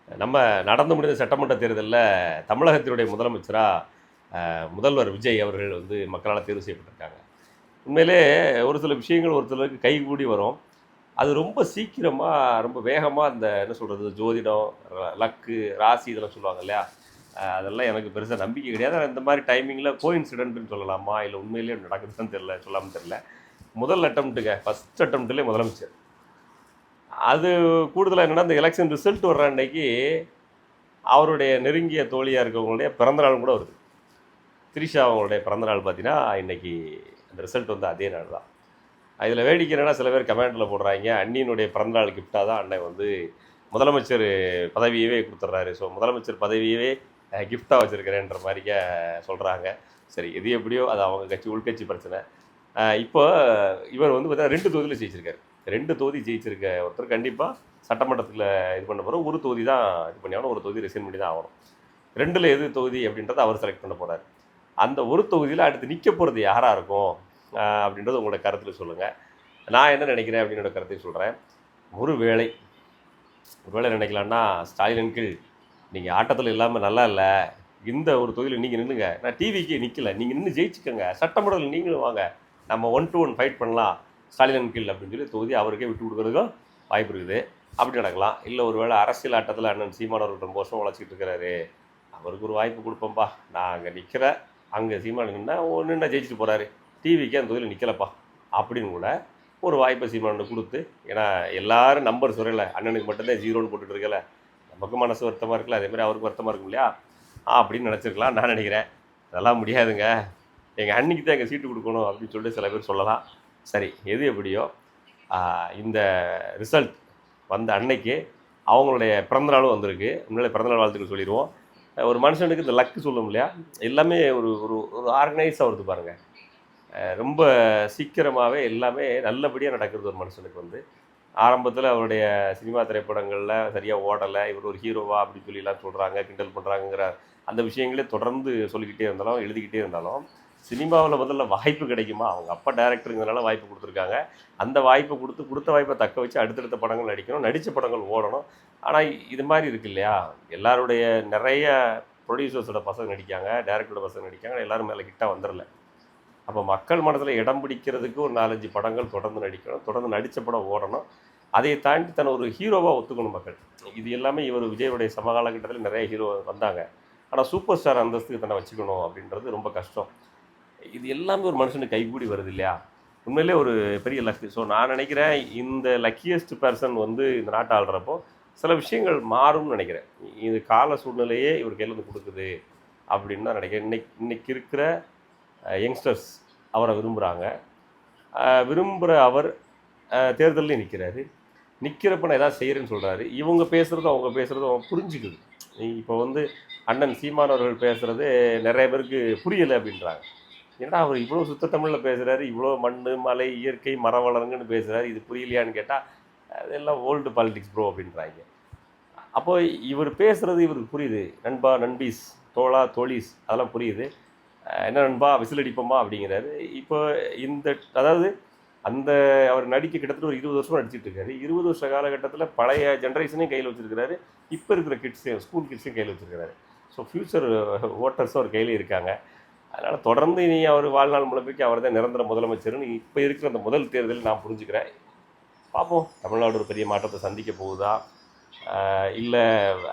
நம்ம நடந்து முடிந்த சட்டமன்ற தேர்தலில் தமிழகத்தினுடைய முதல்வர் விஜய் அவர்கள் வந்து மக்களால் தேர்வு செய்யப்பட்டிருக்காங்க. உண்மையிலே ஒரு சில விஷயங்கள் ஒரு சிலருக்கு கைகூடி வரும். அது ரொம்ப சீக்கிரமாக ரொம்ப வேகமாக அந்த என்ன சொல்கிறது ஜோதிடம், லக்கு, ராசி இதெல்லாம் சொல்லுவாங்க இல்லையா? அதெல்லாம் எனக்கு பெருசாக நம்பிக்கை கிடையாது. ஆனால் இந்த மாதிரி டைமிங்கில் கோஇன்சிடென்ட்னு சொல்லலாமா, இல்லை உண்மையிலேயே நடக்குதுன்னு தெரியல, சொல்லாமல் தெரியல. முதல் அட்டம்ப்ட்டுங்க, ஃபஸ்ட் அட்டம்ப்ட்லேயே முதலமைச்சர். அது கூடுதலாக என்னென்னா, இந்த எலெக்ஷன் ரிசல்ட் வர்ற அன்னைக்கு அவருடைய நெருங்கிய தோழியாக இருக்கவங்களுடைய பிறந்தநாள் கூட வருது. திரிஷா அவங்களுடைய பிறந்தநாள் பார்த்தீங்கன்னா இன்றைக்கி அந்த ரிசல்ட் வந்து அதே நாள் தான். இதில் வேடிக்கை என்னென்னா, சில பேர் கமெண்ட்டில் போடுறாங்க, அண்ணியினுடைய பிறந்தநாள் கிஃப்டாக தான் அண்ணன் வந்து முதலமைச்சர் பதவியவே கொடுத்துட்றாரு. ஸோ முதலமைச்சர் பதவியவே கிஃப்டாக வச்சுருக்கிறேன்ற மாதிரிக்க சொல்கிறாங்க. சரி, எது எப்படியோ அது அவங்க கட்சி உள்கட்சி பிரச்சனை. இப்போ இவர் வந்து பார்த்தீங்கன்னா 2 தொகுதியில் ஜெயிச்சிருக்காரு. 2 தொகுதி ஜெயிச்சிருக்க ஒருத்தர் கண்டிப்பாக சட்டமன்றத்தில் இது பண்ண போகிறோம். ஒரு தொகுதி தான் இது பண்ணி ஆகணும், ஒரு தொகுதி ரிசைன் பண்ணி தான் ஆகணும். 2ல் எது தொகுதி அப்படின்றத அவர் செலக்ட் பண்ண போகிறார். அந்த ஒரு தொகுதியில் அடுத்து நிற்க போகிறது யாராக இருக்கும் அப்படின்றது உங்களோட கருத்தில் சொல்லுங்கள். நான் என்ன நினைக்கிறேன் அப்படின்னோட கருத்தையும் சொல்கிறேன். ஒருவேளை நினைக்கலான்னா, ஸ்டாலின் அங்கிள் நீங்கள் ஆட்டத்தில் இல்லாமல் நல்லா இல்லை, இந்த ஒரு தொகுதியில் நீங்கள் நின்றுங்க, நான் டிவிக்கு நிற்கலை, நீங்கள் நின்று ஜெயிச்சுக்கோங்க, சட்டமன்றத்தில் நீங்களும் வாங்க, நம்ம 1 to 1 ஃபைட் பண்ணலாம் ஸ்டாலின் அங்கிள் அப்படின்னு சொல்லி தொகுதி அவருக்கே விட்டு கொடுக்குறதுக்கும் வாய்ப்பு இருக்குது. அப்படி நடக்கலாம். இல்லை ஒருவேளை அரசியல் ஆட்டத்தில் அண்ணன் சீமான் அவர்கள் ரொம்ப வருஷம் உழைச்சிக்கிட்டு இருக்கிறாரு, அவருக்கு ஒரு வாய்ப்பு கொடுப்போம்ப்பா, நான் அங்கே நிற்கிறேன், அங்கே சீமான் நின்னா ஒன்று ஜெயிச்சுட்டு போகிறாரு, டிவிக்கே அந்த தொகுதியில் நிற்கலப்பா அப்படின்னு கூட ஒரு வாய்ப்பை சீமானு கொடுத்து, ஏன்னா எல்லாரும் நம்பர் சொல்லலை, அண்ணனுக்கு மட்டும்தான் 0ன்னு போட்டுட்டு இருக்கல, நமக்கும் மனசு வருத்தமாக இருக்குல்ல, அதேமாதிரி அவருக்கு வருத்தமாக இருக்கும் இல்லையா அப்படின்னு நினச்சிருக்கலாம். நான் நினைக்கிறேன் அதெல்லாம் முடியாதுங்க, எங்கள் அன்னைக்கு தான் எங்கள் சீட்டு கொடுக்கணும் அப்படின்னு சொல்லிட்டு சில பேர் சொல்லலாம். சரி, எது எப்படியோ இந்த ரிசல்ட் வந்த அன்னைக்கு அவங்களுடைய பிறந்தநாளும் வந்திருக்கு. முன்னாடி பிறந்தநாள் வாழ்த்துக்கள் சொல்லிடுவோம். ஒரு மனுஷனுக்கு இந்த லக்கு சொல்லும் இல்லையா, எல்லாமே ஒரு ஒரு ஒரு ஆர்கனைஸாக வருது பாருங்கள். ரொம்ப சீக்கிரமாகவே எல்லாமே நல்லபடியாக நடக்கிறது ஒரு மனுஷனுக்கு வந்து. ஆரம்பத்தில் அவருடைய சினிமா திரைப்படங்களில் சரியாக ஓடலை, இவர் ஒரு ஹீரோவா அப்படின்னு சொல்லிலாம் சொல்கிறாங்க, கிண்டல் பண்ணுறாங்கங்கிற அந்த விஷயங்களே தொடர்ந்து சொல்லிக்கிட்டே இருந்தாலும் எழுதிக்கிட்டே இருந்தாலும், சினிமாவில் முதல்ல வாய்ப்பு கிடைக்குமா, அவங்க அப்பா டைரக்டருங்கிறனால வாய்ப்பு கொடுத்துருக்காங்க, அந்த வாய்ப்பை கொடுத்த வாய்ப்பை தக்க வச்சு அடுத்தடுத்த படங்கள் நடிக்கணும், நடித்த படங்கள் ஓடணும். ஆனால் இது மாதிரி இருக்கு இல்லையா, எல்லாருடைய நிறைய ப்ரொடியூசர்ஸோட பசங்க நடிக்காங்க, டைரக்டரோட பசங்க நடிக்காங்க, எல்லோரும் மேலே கிட்டாக வந்துடல. அப்போ மக்கள் மனதில் இடம் பிடிக்கிறதுக்கு ஒரு 4-5 படங்கள் தொடர்ந்து நடிக்கணும், தொடர்ந்து நடித்த படம் ஓடணும், அதை தாண்டி தன்னை ஒரு ஹீரோவாக ஒத்துக்கணும் மக்கள். இது எல்லாமே இவர் விஜயோடைய சமகாலகட்டத்தில் நிறைய ஹீரோ வந்தாங்க, ஆனால் சூப்பர் ஸ்டார் அந்தஸ்துக்கு தன்னை வச்சுக்கணும் அப்படின்றது ரொம்ப கஷ்டம். இது எல்லாமே ஒரு மனுஷனுக்கு கைகூடி வருது இல்லையா, உண்மையிலே ஒரு பெரிய லக்கு. ஸோ நான் நினைக்கிறேன் இந்த லக்கியஸ்ட் பர்சன் வந்து இந்த நாட்டை ஆள்றப்போ சில விஷயங்கள் மாறும்னு நினைக்கிறேன். இது கால சூழ்நிலையே இவர் கையில் வந்து கொடுக்குது அப்படின்னு தான் நினைக்கிறேன். இன்னைக்கு இருக்கிற யங்ஸ்டர்ஸ் அவரை விரும்புகிறாங்க. விரும்புகிற அவர் தேர்தலையும் நிற்கிறாரு. நிற்கிறப்ப நான் எதாவது செய்கிறேன்னு சொல்கிறாரு. இவங்க பேசுகிறதும் அவங்க பேசுகிறதும் அவன் புரிஞ்சுக்குது. இப்போ வந்து அண்ணன் சீமான் அவர்கள் பேசுகிறது நிறைய பேருக்கு புரியலை அப்படின்றாங்க. ஏன்னா அவர் இவ்வளோ சுத்த தமிழில் பேசுகிறாரு, இவ்வளோ மண், மலை, இயற்கை, மரம் வளருங்கன்னு பேசுகிறாரு, இது புரியலையான்னு கேட்டால் அதெல்லாம் ஓல்டு பாலிடிக்ஸ் ப்ரோ அப்படின்றாங்க. அப்போ இவர் பேசுகிறது இவருக்கு புரியுது. நண்பா, நண்பீஸ், தோழா, தோழீஸ் அதெல்லாம் புரியுது. என்ன நண்பா விசில் அடிப்போமா அப்படிங்கிறாரு. இப்போ அதாவது அந்த அவர் நடிக்க கிட்டத்தட்ட ஒரு 20 வருஷமாக நடிச்சிட்டு இருக்காரு. 20 வருஷ காலகட்டத்தில் பழைய ஜென்ரேஷனையும் கையில் வச்சுருக்கிறாரு, இப்போ இருக்கிற கிட்ஸையும் ஸ்கூல் கிட்ஸையும் கையில் வச்சுருக்கிறாரு. ஸோ ஃப்யூச்சர் ஓட்டர்ஸும் அவர் கையில் இருக்காங்க. அதனால் தொடர்ந்து இனி அவர் வாழ்நாள் முழுமைக்கு அவர் தான் நிரந்தர முதலமைச்சர்னு இப்போ இருக்கிற அந்த முதல் தேர்தலில் நான் புரிஞ்சுக்கிறேன். பார்ப்போம், தமிழ்நாடு ஒரு பெரிய மாற்றத்தை சந்திக்க போகுதா, இல்லை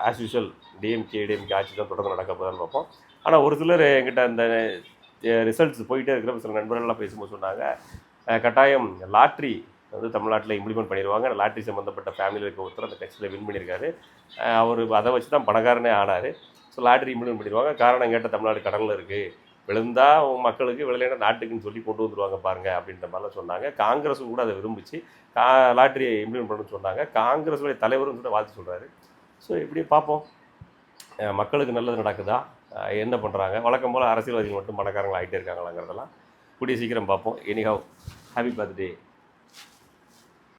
ஆஸ் யூஷுவல் டிஎம்கே ஆட்சி தான் தொடர்ந்து நடக்க போதான்னு பார்ப்போம். ஆனால் ஒரு சிலர் என்கிட்ட அந்த ரிசல்ட்ஸ் போயிட்டே இருக்கிற சில நண்பர்கள்லாம் பேசும்போது சொன்னாங்க, கட்டாயம் லாட்ரி வந்து தமிழ்நாட்டில் இம்ப்ளிமெண்ட் பண்ணிடுவாங்க. லாட்ரி சம்மந்தப்பட்ட ஃபேமிலியில் இருக்க ஒருத்தர் அந்த கட்சியில் வின் பண்ணியிருக்காரு. அவர் அதை வச்சு தான் பணக்காரனே ஆனார். ஸோ லாட்ரி இம்ப்ளிமெண்ட் பண்ணிடுவாங்க. காரணம் கேட்டால் தமிழ்நாடு கடலில் இருக்குது, விழுந்தால் மக்களுக்கு, விளையாட நாட்டுக்குன்னு சொல்லி கொண்டு வந்துடுவாங்க பாருங்கள் அப்படின்ற மாதிரிலாம் சொன்னாங்க. காங்கிரஸும் கூட அதை விரும்பிச்சு லாட்ரியை இம்ப்ளிமெண்ட் பண்ணணும்னு சொன்னாங்க. காங்கிரஸுடைய தலைவரும் கூட வாழ்த்து சொல்கிறாரு. ஸோ இப்படி பார்ப்போம், மக்களுக்கு நல்லது நடக்குதா, என்ன பண்ணுறாங்க, வழக்கம் போல் அரசியல்வாதிகள் மட்டும் பணக்காரங்கள் ஆகிட்டே இருக்காங்களாங்கிறதெல்லாம் கூடிய சீக்கிரம் பார்ப்போம். Anyhow, happy birthday.